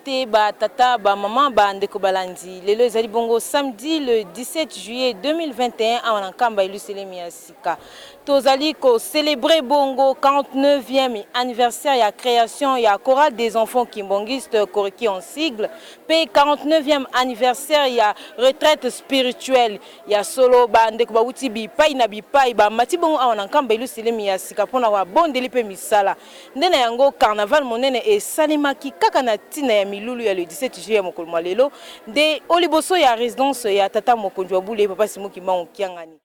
te ba tata ba maman ba ndeko balandi lelo ezali bongo samedi le 17 juillet 2021 awana kamba iluselemi ya sika tozali ko célébrer bongo 49e anniversaire ya création ya chorale des enfants kimbongistes Koriki en sigle pe 49e anniversaire ya retraite spirituelle ya solo ba ndeko ba uti bipai na bipai ba mati bongo awana kamba iluselemi ya sika pona wa bondeli pe misala ndena yango carnaval monene e salimaki kaka na tina ya milulu ya le 17 juillet mokolo mwa lelo nde oliboso ya résidence ya tata mokonzi wa bule papa Simoki Mango Kiangani.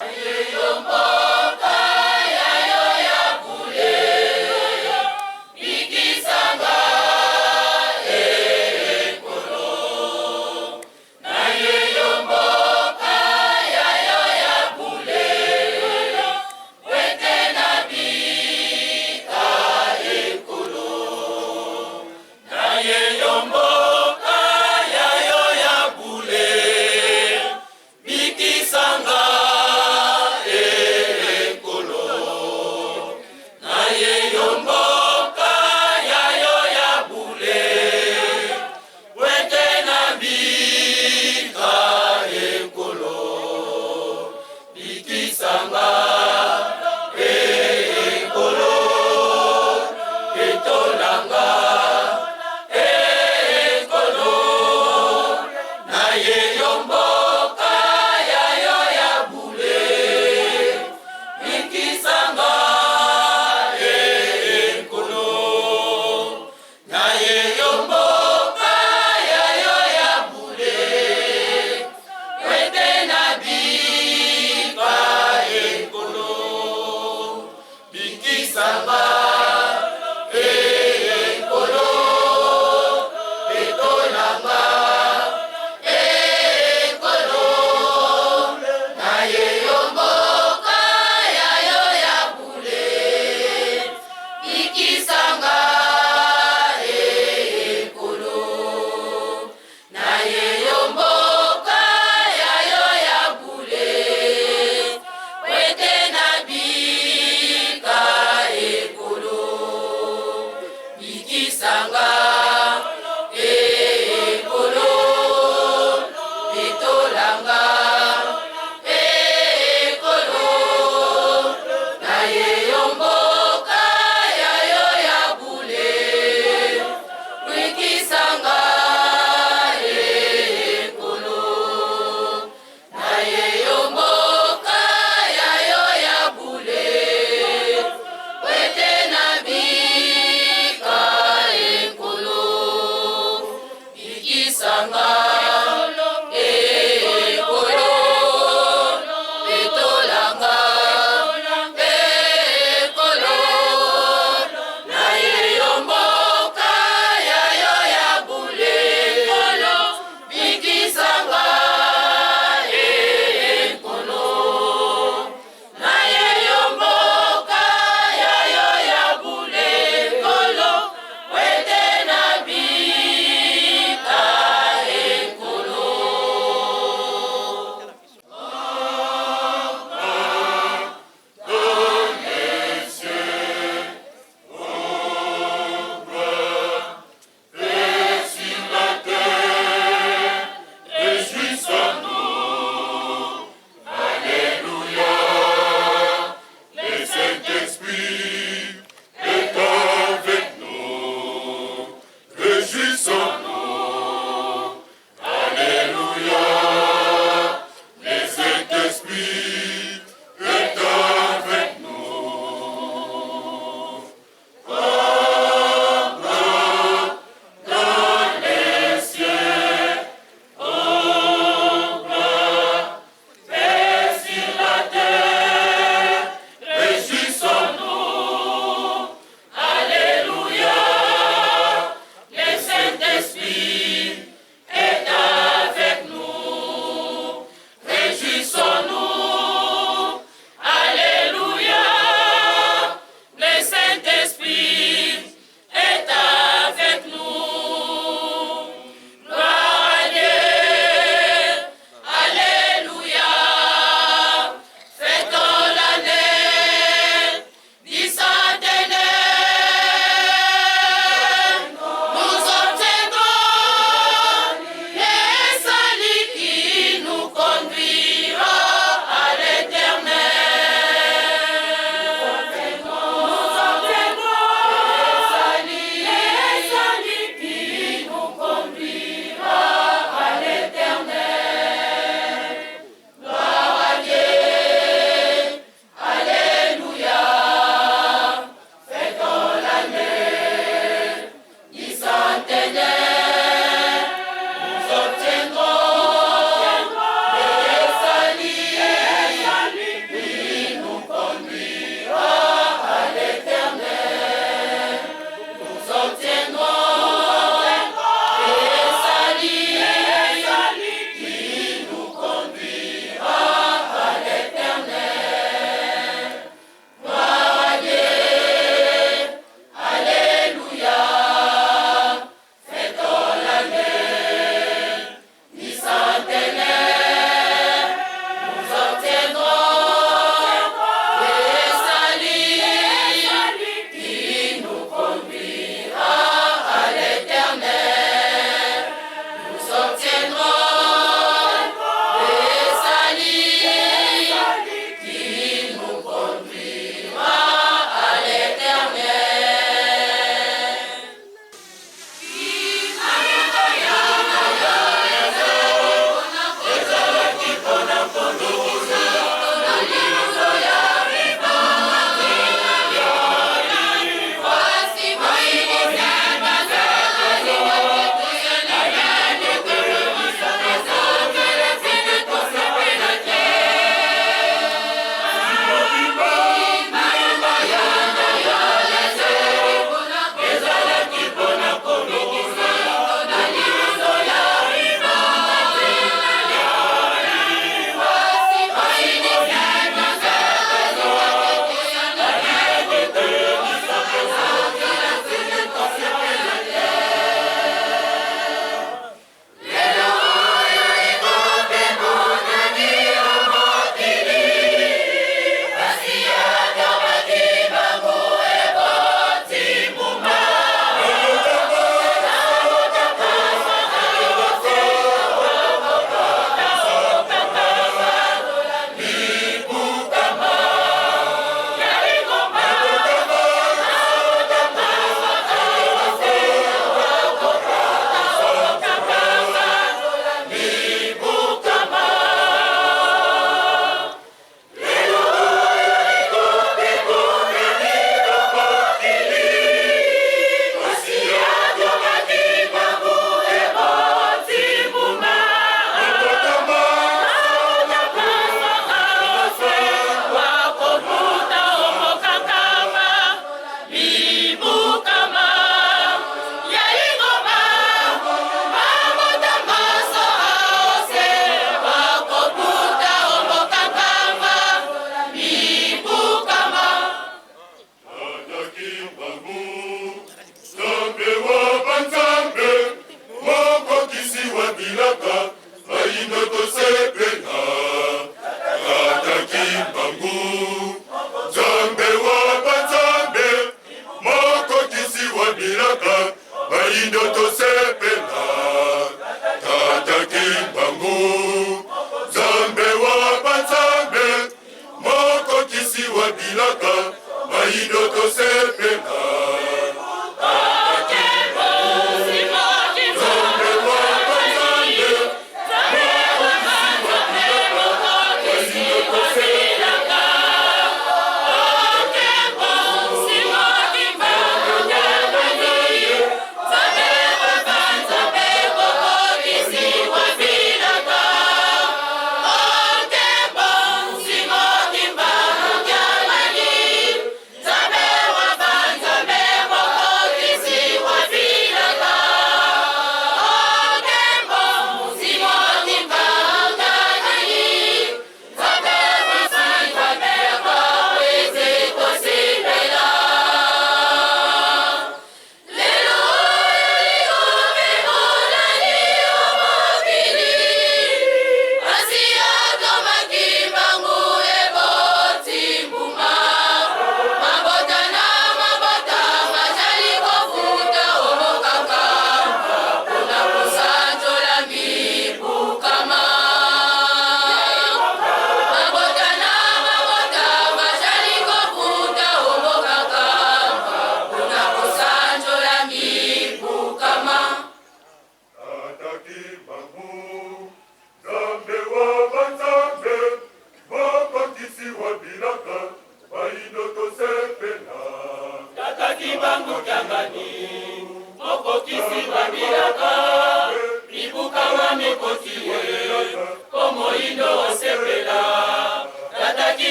Mambo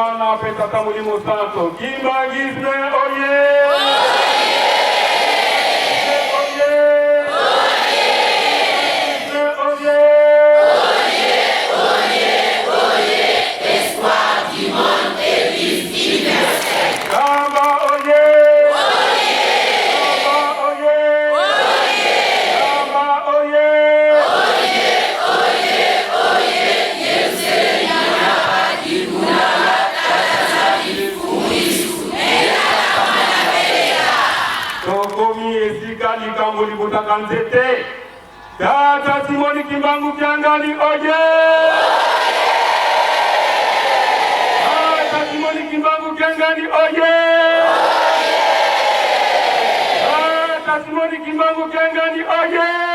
wana petata mulimo santo Kimbangisme oye Kanzete Tata Simoni Kimbangu Kiangali oye! Tata Simoni Kimbangu Kiangali oye! Tata Simoni Kimbangu Kiangali oye!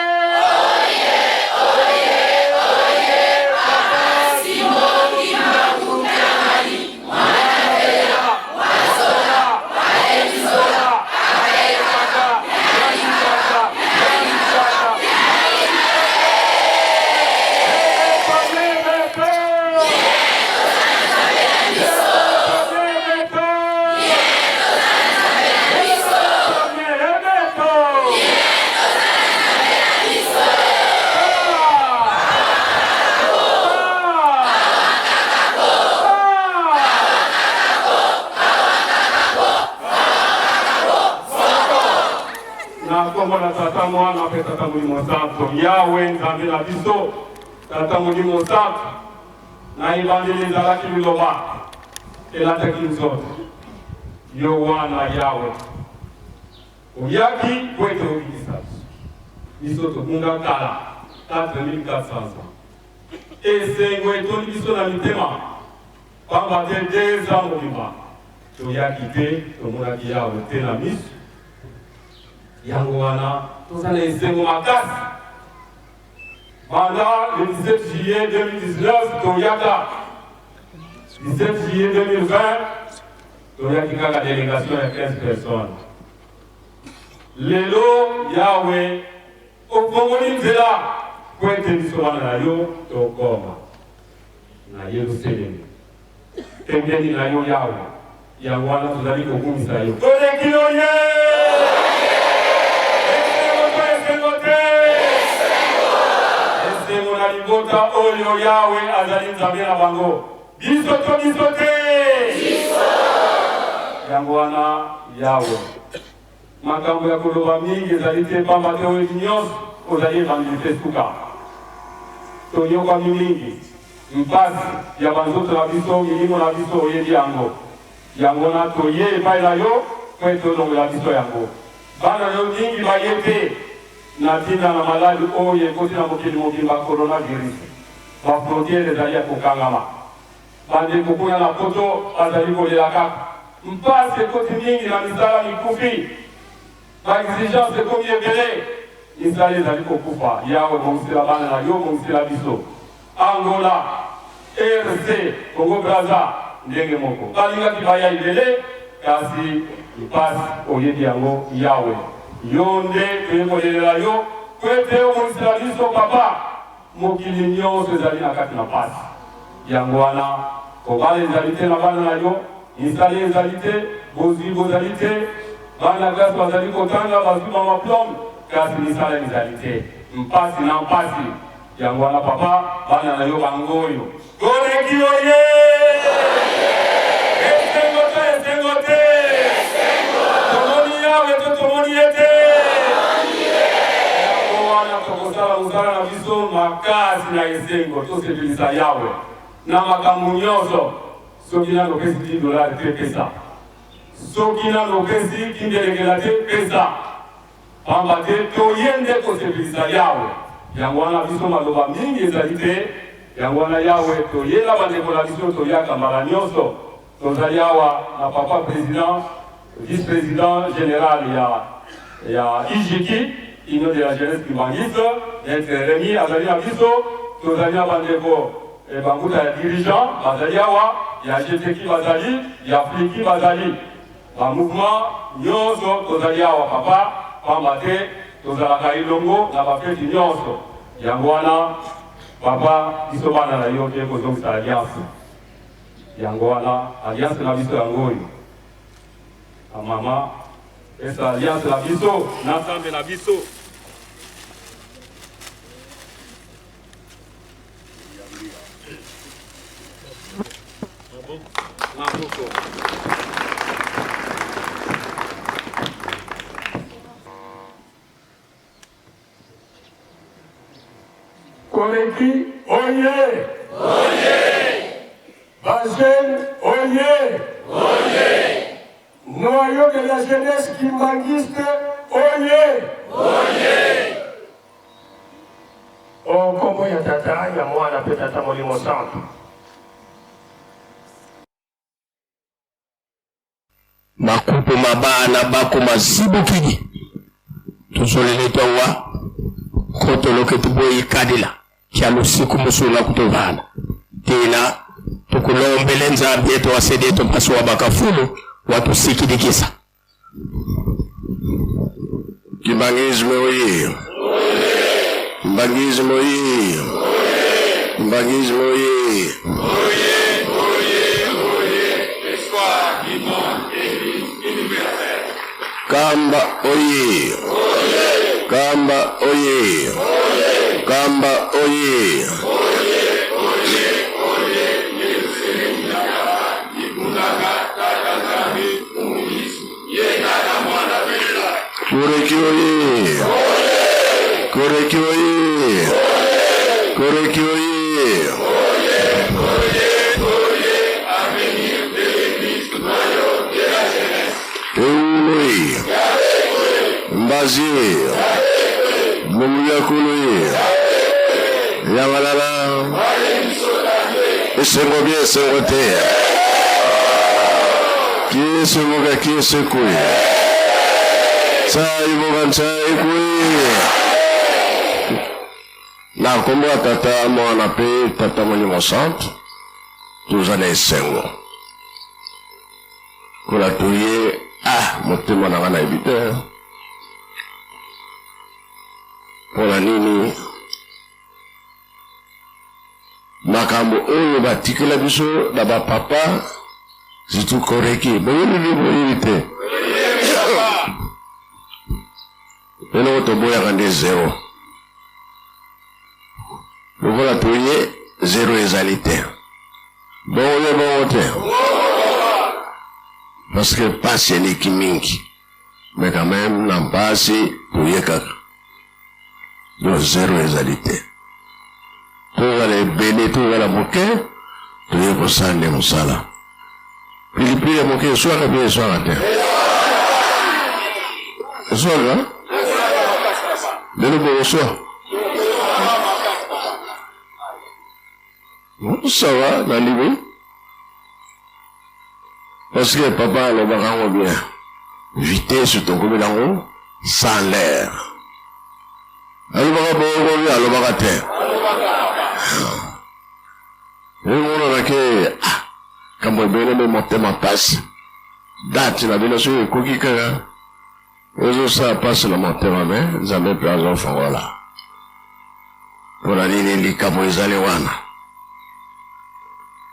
na tata mwana pe tata mulimo santo yawe nzambe na biso tata mulimo santo na ibandeli ezalaki liloba elataki nzoto yo wana yawe oyaki kwete obikisa biso tokunga kala 4400 esengo etondi biso na mitema pamba te deza mobimba toyaki te tomonaki yawe te na miso yango wana tozala esengo makasi pendant le 17 juillet 2019 toyaka 17 juillet 2020 toyaki kaka délégation ya 15 personnes lelo yawe okongoli nzela po ete biso wana na yo tokoma na Yerusalemu pembeni na yo yawe yango wana tozali kokumisa yo toleki yo ye esengo na libota oyo yawe azali nzambe na bango biso to biso te yango wana yawe makambo ya koloba mingi ezali te pamba te oyo nyonso ozali ebandeli te suka toyokwami mingi mpasi ya banzoto na biso milimo na biso oyebi yango yango na toye epai na yo po ete olongola biso yango bana yo mingi baye te na ntina na maladi oyo ekoti na mokili mobimba coronavirus bafrontiere ezali ya kokangama bandeko kuna na poto bazali kolela kaka mpasi ekoti mingi na misala mikufi baexigence ekomi ebele misala ezali kokufa yawe mongisela bana na yo mongisela biso Angola RC Congo Brazza ndenge moko balingaki baya ibele kasi mpasi oyebi yango yawe yo nde toyekolelela yo po ete omonisela biso papa mokili nyonso ezali na kati na pasi yango wana kobala ezali te na bana na yo misala ezali te bozwi bozali te bana glase bazali kotanga bazwi bamaplome kasi misala ezali te mpasi na mpasi yango wana papa bana na yo bangoyo koleki oye esengo te tomoni yawe to tomoni ete yango wana tokosala mosala na biso makasi na esengo tosepelisa yawe na makambo nyonso soki nano opesi $10 te pesa soki nano opesi kindelekela te pesa pamba te toye nde kosepelisa yawe yango wana biso maloba mingi ezali te yango wana yawe toyela bandeko na biso toyaka mbala nyonso tozali awa na papa président vice-président général ya IJK Union de la Jeunesse Kimbangiste maître Rémi azali na biso tozali na bandeko banguta ya dirigeant bazali awa ya GTK bazali ya Fliki bazali ba mouvement nyonso tozali awa papa pamba te tozalaka ilongo na bafeti nyonso yango wana papa biso bana na yo te kozongisa alliance yango wana alliance na biso yango oyo mama esa alliance na biso na nzambe na biso Koreki, oye! Oye! Bazen, oye! Oye! Noyau de la jeunesse kimbangiste, oye! Oye! Oh, kombo ya tata, ya mwana pe tata Molimo Santo. Makupo mabana bako mazibu kiji. Tuzolele tawa. Koto loke tuboyi kadila. Kialu siku musula kutovana. Tena tukulombele nzambi yetu wasedeto mpasuwa bakafulu watu sikidikisa. Kimbangizme oye. Kimbangizme oye. Kimbangizme oye. Kamba oye. Kamba oye. Kamba oye. Koreki oye. Koreki oye. Koreki oye. Euloi. Mbazi. Mumuyakului. Yamalala. Esengo bien, esengo te. Kiesengo kiesekui. Sai boganchai kui. Na kombo tata mwana pe tata Molimo Santo. Tuzane esengo. Kula tuye motema na wana ebite. Pola nini makambo oyo batikela biso na bapapa zitu koreki boyini te eno toboyaka nde zero lokola toye zero ezali te bongo te parce que pasi eleki mingi mais quand même na mpasi toye kaka do zero ezalité. Tout va les béné, tout va la moquer, tout est pour ça, les moussala. Puis il prie à moquer, soit la bien, soit la terre. Soit là, de nouveau, soit. Ça va, dans l'île. Parce que papa, le baran bien. Vitesse sur ton commun en haut, sans l'air. Alubaka bongo alubaka te. Ewo na ke kambo bene me motema passe. Date na bino so koki kaka. Ozo sa passe la motema me zambe plazo fongola. Pour nini likabo ezale wana.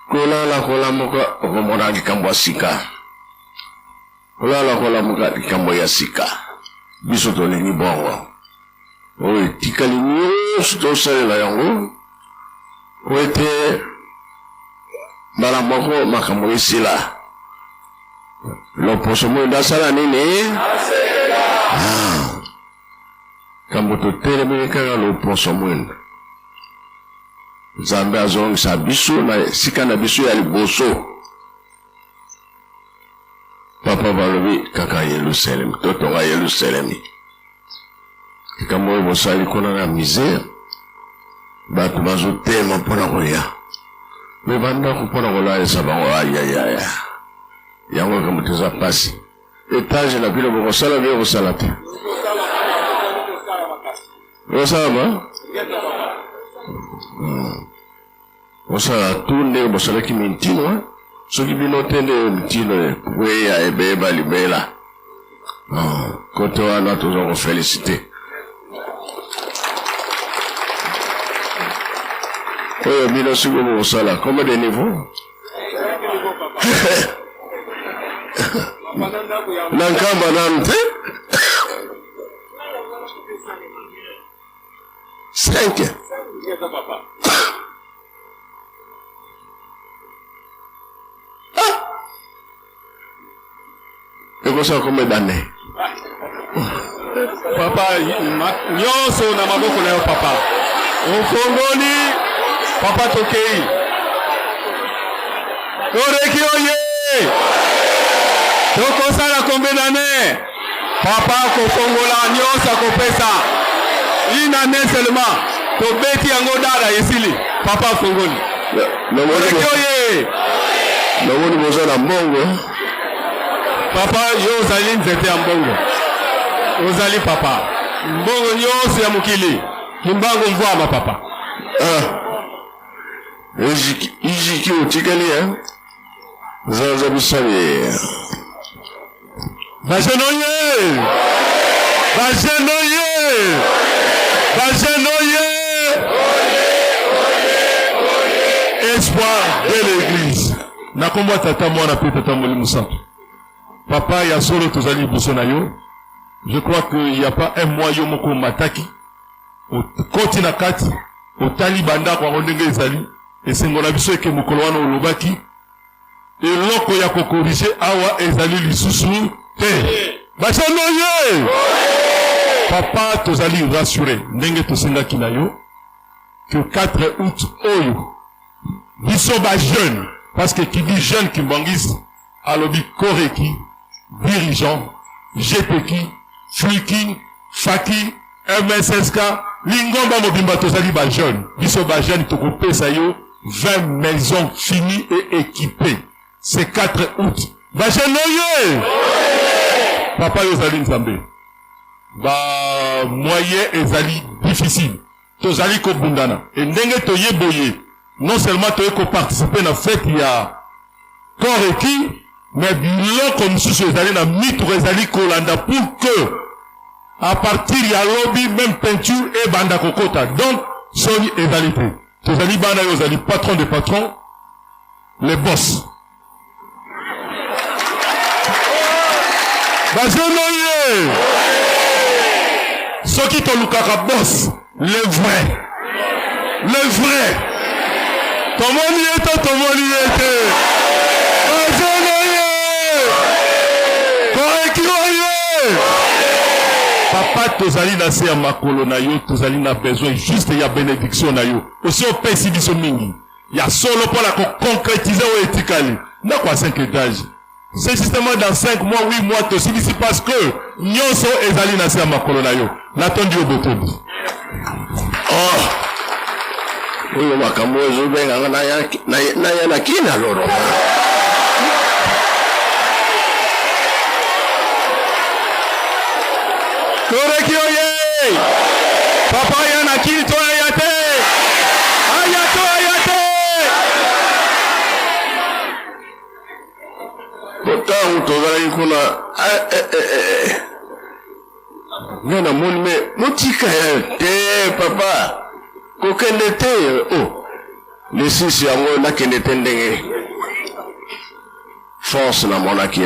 Kola muka okomona likambo sika. Kola muka likambo ya sika. Biso to ni bongo. Oui, tikali nyonso tosalela yango wete mbala moko makambo esila loposo mwenda asala nini kambo totelemeli kaka loposo mwenda nzambe azongisa biso na sika na biso ya liboso papa balobi kaka Yerusalem totonga Yerusalemi kambo oyo bosali kuna na misère bato bazotema mpona kolia me bandako mpona kolalisa bango ayayaya yango kambo toza pasi etage na bino bokosala bie kosala te bosala ma bosala tu ndenge bosalaki mintino soki bino te nde mintino weya ebeba libela kote wana toza kofelicite oyo bino siko bosala combien de niveaux Nankamba nante 5. Et ça combien d'années? Papa, nyonso na maboko na yo papa. Ofongoli papa tokei. Koreki oye. Toko sala combien d'années? Papa kofongola nyonso kopesa. Une année seulement. Tobeti yango dada esili. Papa fongoli. Koreki oye. Namoni boza na mbongo. Papa yo ozali nzete ya mbongo. Ozali papa. Mbongo nyonso ya mukili. Kimbango mvwama papa. Ijiki utikali zaza bisali. Bajenoye. Bajenoye. Bajenoye. Espoir de l'église. Nakomba tata mwana pe tata Molimo Santo. Papa ya solo tozali biso na yo. Je crois qu'il n'y a pas un mois yo moko mataki. Koti na kati. Otali banda kwa ndenge ezali. Esengola biso eke mokolo wana olobaki. Eloko ya kokorije awa ezali lisusu te. Bachanoye! Papa tozali rassuré. Ndenge tosengaki na yo. Que 4 août oyo. Biso ba jeune. Parce que qui dit jeune qui bangis. Alobi koreki. Dirigeant. GPK. Fliki. Faki. MSSK. Lingomba mobimba tozali ba jeune. Biso ba jeune toko pesa yo. 20 maisons finies et équipées. C'est 4 août. Ba jeune oye! Papa yozali nzambe. Ba moyen ezali difficile. Tozali ko bundana. Et ndenge toye boye. Non seulement toye ko participer na fête ya Koreki, mais biloko misusu ezali na mitu ezali kolanda pour que à partir ya lobby même peinture et banda kokota. Donc soni ezali te. Tozali bana yozali patron de patron, les boss. Bazenoye. Ceux qui te lukaka boss, les vrais. Les vrais. Comment y était, comment y était. Bazenoye. Korekiroye. Papa tozali na se ya makolo na yo, tozali na besoin juste ya bénédiction na yo. Aussi au pesi biso mingi. Ya solo pour la concrétiser au etikali. Na kwa 5 étages. C'est justement dans 5 mois, 8 mois, tout ici parce que nyonso ezali na se ya makolo na yo. Natondi obotobi. Oh. Oyo makambo ezobenga na ya kina loro. Koreki oye! Papa yana kili to ayate! Ayato ayate! Kotangu tozali kuna ngana moni me motika ya te papa kokende te le sisi yango nakende te ndenge force na monaki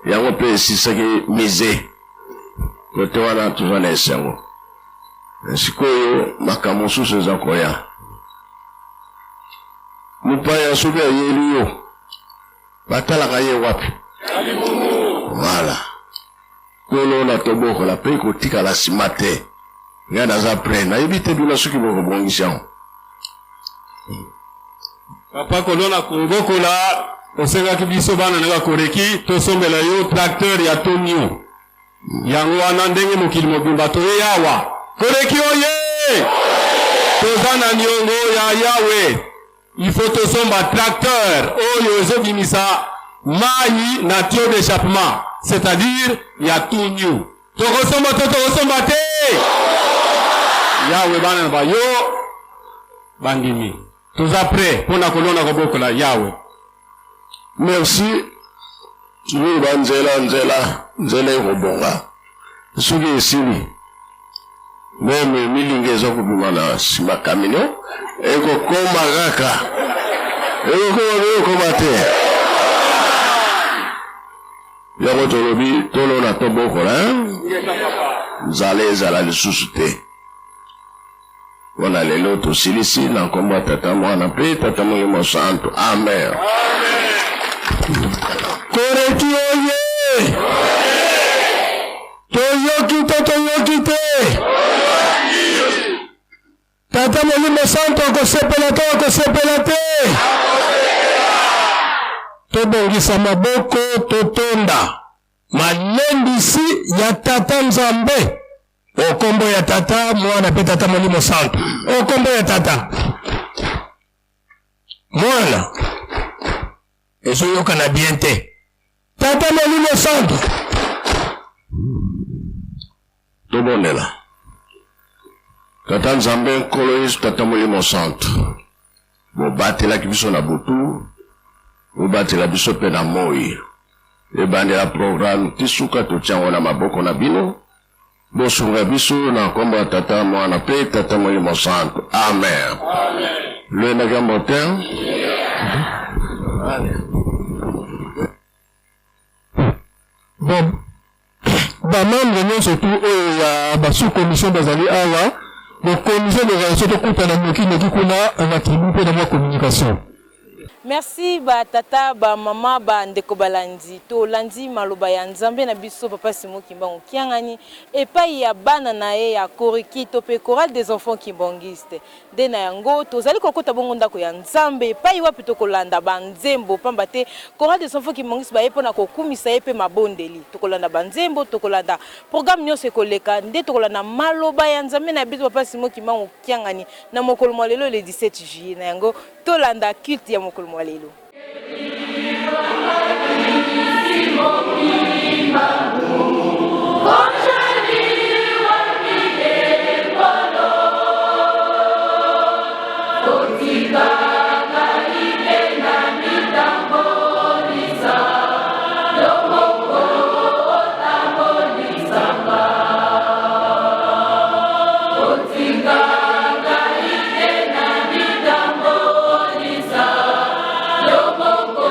yango pe sisaki mise kote wana tozana esengo sikoyo makambo mosusu eza koya mopaya soki ayeli yo batalaka ye wapi voilà kolo na tobokola mpe kotikala nsima te ngai naza pre nayebi te bino soki bokobongisa yango papa kolona kobokola osengaki biso bana na Koreki tosombela yo tracteur ya tonio yango wana ndenge mokili mobimba toye awa Koreki oye toza na niongo ya Yawe il faut tosomba tracteur oyo ezobimisa mai na tuyau d'échappement c'est-à-dire ya tonio tokosomba te Yawe bana ba yo bandimi toza prêt pona kolona kobokola Yawe. Merci. Tu veux nzela ekobonga soki esili meme milingi eza kobima na nsima kamino ekokoma kaka Eko mate. Yako tolobi tolo na toboko la. Nzale zala lisusu te. Wana lelo tosilisi na nkombo ya Tata Mwana pe Tata Molimo Santo. Amen. Koreki oye. Toyoki te. Tata Molimo Santo akosepela te. Tobongisa maboko totonda malendisi ya Tata Nzambe. Okombo ya Tata Mwana pe Tata Molimo Santo. Okombo ya Tata Mwana ezoyoka na bien te. Tata Molimo Santo tobondela Tata Nzambe nkolo Yesu Tata Molimo Santo. Bobatela biso na butu, bobatela biso pe na moi. Ebandela programme tisuka tochango na maboko na bino. Bosunga biso na nkombo ya Tata Mwana pe Tata Molimo Santo. Amen. Le naga moteur. Bon. Membre non surtout ya sous-commission bazali awa. Donc commission de relation de couple na moki kuna en attribut pe na communication. Merci ba tata ba mama ba ndeko balandi to landi maloba ya Nzambe na biso papa Simon Kimbangu kiangani epai ya bana na ye ya koriki to pe chorale des enfants kimbangiste de na yango tozali kokota bongo ndako ya Nzambe epai wapi to kolanda banzembo pamba te chorale des enfants kimbangiste ba yepo na kokumisa ye pe mabondeli to kolanda banzembo to kolanda programme nyose koleka nde to kolanda maloba ya Nzambe na biso papa Simon Kimbangu kiangani na mokolo lelo le 17 juillet na yango to landa culte ya mokolo mwalelo. Go, go, go.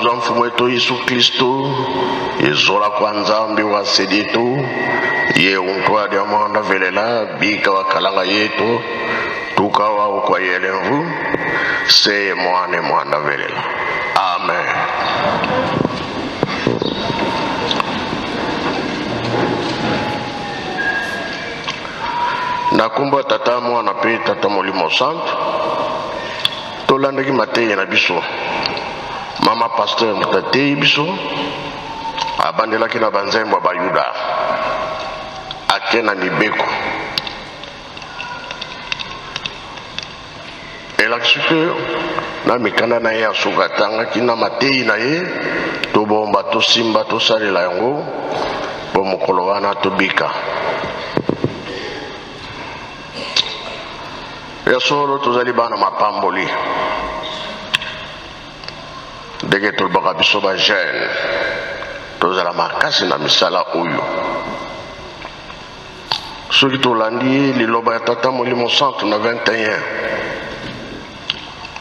za mfumu wetu Yesu Kristo ezola kwa nzambe wa seditu ye untwadi amanda velela bika wa kalanga yetu tukawa kwa yelenvu se mwane mwanda velela. Amen. Nakumba tata mwana pe tata molimo santo tolandaki mateya na biso mama pasteur mutatei biso abandelaki na banzembo ba Yuda ake na mibeko elakisi ke na mikanda na ye asuka atangaki na mateyi na ye tobomba tosimba tosalela yango po mokolo wana tobika. Ya solo tozali bana mapamboli ndenge tolobaka biso ba jeune tozala makasi na misala oyo soki tolandi liloba ya tata molimo santo na 21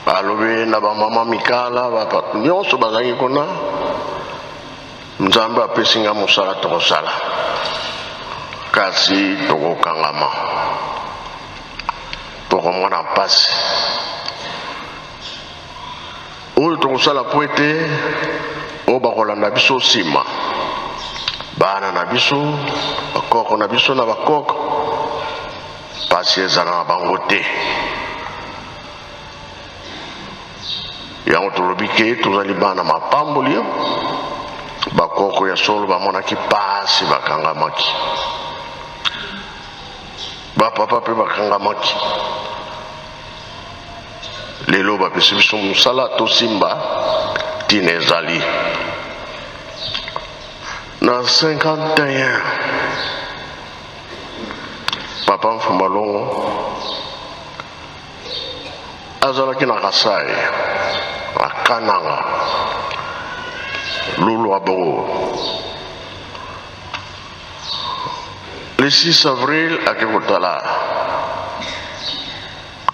alobi na bamama mikala bapatu nyonso bazalaki kuna nzambe apesinga mosala tokosala kasi tokokangama tokomona mpasi oyo tokosala po ete oyo bakolanda biso nsima bana na biso bakoko na biso na bakoko mpasi ezala na bango te. Yango tolobi ke tozali bana mapamboli bakoko ya solo bamonaki pasi bakangamaki bapapa mpe bakangamaki lelo bapesi biso mosala tosimba tina ezali na 51 papa mfumbalongo azalaki na Kasai akananga lulu aboro le 6 avril akekotala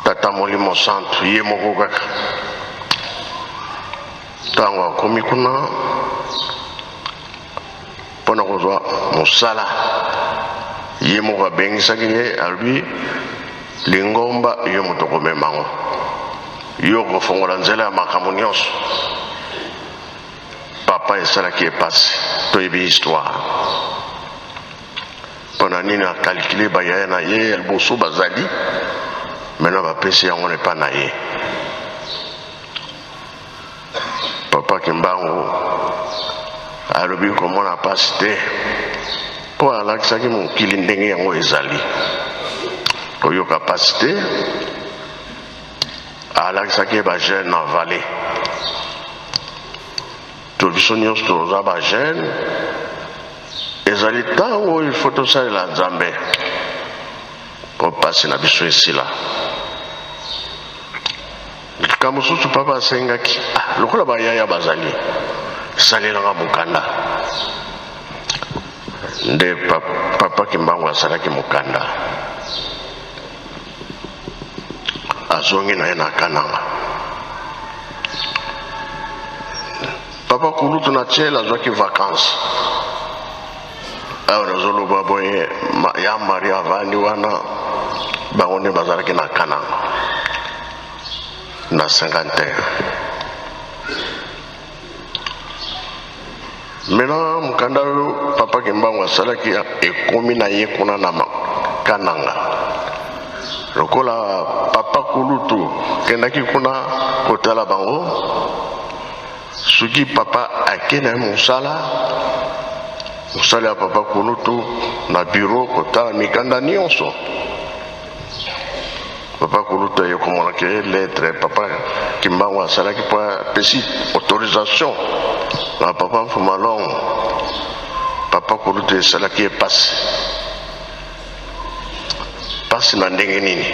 tata molimo santo ye moko kaka ntango akomi kuna mpona kozwa mosala ye moko abengisaki ye alobi lingomba yo moto komemango yo kofongola nzela ya makambo nyonso. Papa esalaki epasi toyebi histoire mpona nini akalkule bayaya na ye liboso bazali mena bapesi yango nepa na ye. Papa Kimbangu alobi komona pasi te mpo alakisaki mokili ndenge yango ezali koyoka pasi te alakisaki bajeune na vale to biso nyonso toza bajeune ezali ntango oyo ifo tosalela nzambe po pasi na biso esila. Likambo mosusu papa asengaki lokola bayaya bazali salelanga mokanda nde papa Kimbangu asalaki mokanda azongi na ye na kananga. Papa kulutu na tiele azwaki vacances awa nazoloba boye ya mari avandi wana bango nde bazalaki na kananga na 51. Mena mokanda oyo papa Kimbangu asalaki ekomi na ye kuna na kananga lokola papa kulutu kendaki kuna kotala bango soki papa akena mosala ya papa kulutu na bureau kotala mikanda nyonso. Papa kulutu aye komonaki lettre papa Kimbangu asalaki po apesi autorisation na papa Mfumalongo. Papa kulutu esalaki epasi pasi na ndenge nini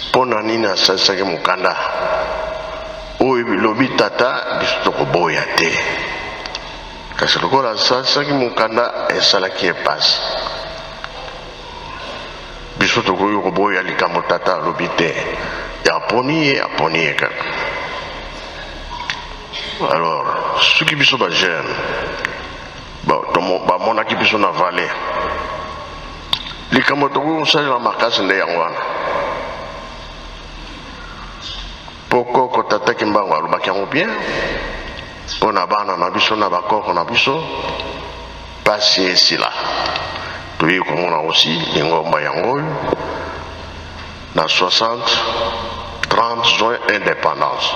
mpona nini asalisaki mokanda oyo bilobi tata biso tokoboya te kasi lokola asalisaki mokanda esalaki epasi biso tokoki koboya likambo tata alobi te aponi ye kaka. Alors, ceux qui sont jeunes, mon équipe sont dans la vallée. Les Kamotogou sont dans la marcasse de Yangwana. Pourquoi quand tu as qui m'a bien, on a ban na biso na bakoko na biso, passer ici là. Tu vois comme on a aussi l'ingomba yango na 30 juin indépendance.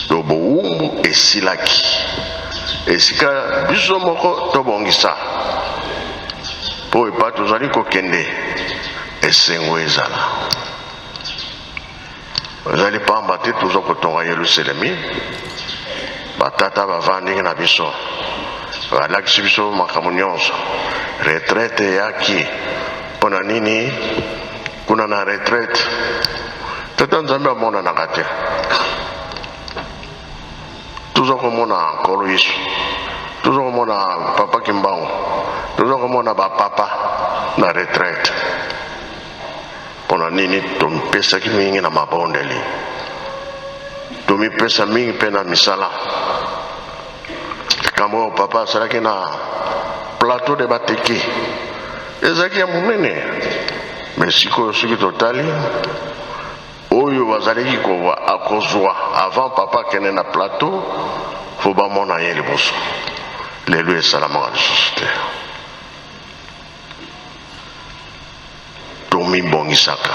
Tobo et silaki. Et si ka biso moko tobongisa. Po pas tous ali ko kende et sengwezala. Vous allez pas embattre toujours que ton royaume Jérusalem. Batata va vendre na biso. Voilà que biso makamunions. Retraite yaki. Pona nini kuna na retraite. Tata nzambe amona na kate. Toujours comme on a encore Yesu. Toujours comme on a papa Kimbango. Toujours comme on a papa na retraite. Pona nini tompesa ki mingi na mabondeli. Tomi pesa mingi pena misala. Kamo papa saraki na plateau de bateki. Ezaki ya munene. Mais siko soki totali oyo bazalaki ko akozwa avant papa kene na plateau faut ba mona yeli boso. Lelo esalama ka société. Tomi bongisaka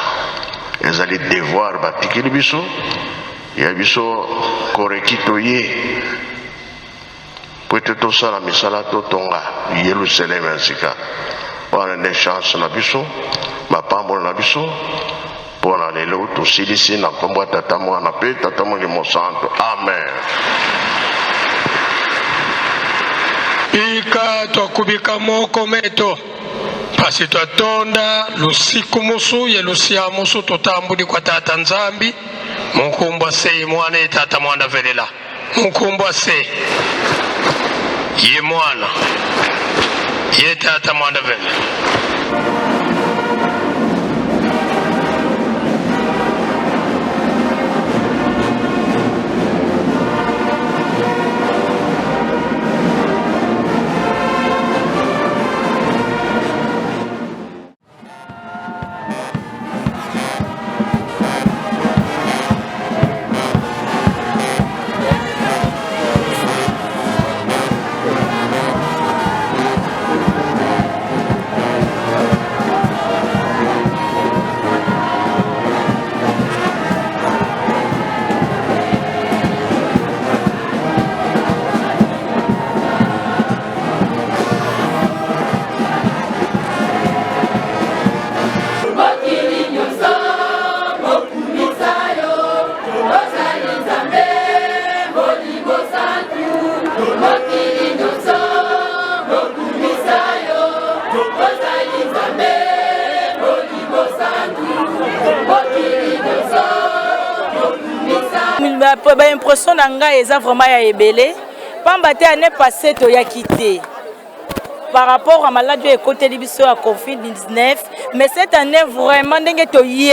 ezali devoir batikeli biso ya biso korekito ye peut-être ça la misala to tonga Yerusalem ansika wana ne chance na biso mapambo na biso pona lelo to silisi na kombo tata mwana pe tata mo santo amen. Ika tokubika moko meto pasi twatonda lusiku musu ye lusia musu totambuli kwa tata nzambi munkumbwa se mwana ye tata mwana velela munkumbwa se ye mwana ye tata mwana velela. Ba impression na nga eza vraiment ya ebele pamba te année passée to ya quitté par rapport à maladie et côté biso à Covid-19 mais cette année vraiment ndenge to yé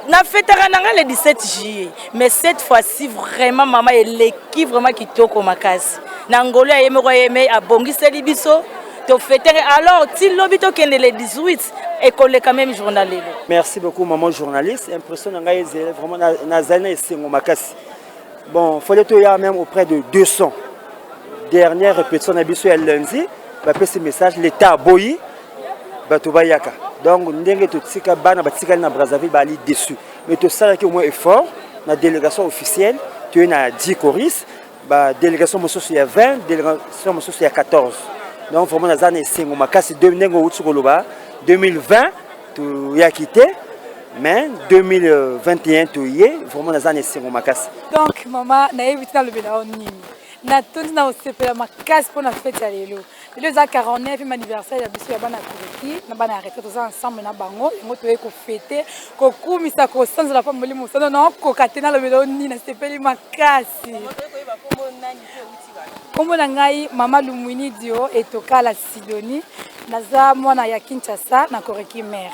na fêtera nanga le 17 juillet mais cette fois-ci vraiment maman eleki vraiment kitoko makasi na ngolo ya yemeko yeme abongiseli biso to fêter alors ti lobi to kende le 18 et coller quand même journal. Merci beaucoup maman journaliste impression nanga ezele vraiment na zana esengo makasi. Bon, il fallait y même auprès de 200. Dernière répétition de lundi, ce message, l'État a boyi, Batobayaka. Donc, nous avons dit que na Brazzaville va aller dessus. Mais tout ça, qui au moins effort, la délégation officielle, tu as 10 choristes, la délégation il y a 20, délégation il y a 14. Donc, vraiment, nous avons essayé de 2020, tu as quitté. Mais 2021 tu y es vraiment dans un essai makasi. Donc maman na évité dans le bela nini. Na tondi na osepela makasi pour na fête ya lelo. Lelo za 49e anniversaire ya biso ya bana Kureki, na bana arrêté tous ensemble na bango, ngo to ko fêter, ko kumisa ko sanza la famille musana na ko katena le bela nini na sepeli makasi. Kombo na ngai mama Lumwini Dio etokala Sidonie, naza mwana ya Kinshasa na Kureki mère.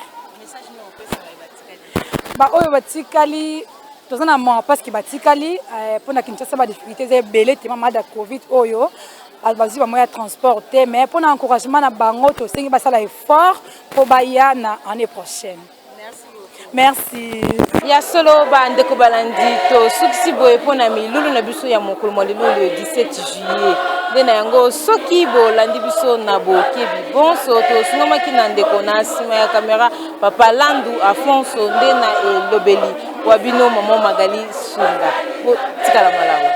Ba oyo batikali toza na mwa parce que batikali mpona Kinshasa badifficulté eza ebele tema made ya covid oyo bazwi bamoya ya transport te mais mpona encouragement na bango tosengi basala effort mpo baya na année prochaine. Merci. Ya solo bandeko balandi to sukisi boye mpona milulu na biso ya mokolo mwa lelo le 17 juillet nde na yango soki bolandi biso na bokebi bonso tosungomaki na ndeko na nsima ya kamera Papa Landu Afonso nde na elobeli wa bino Maman Magali Sunga. Tikala malamu.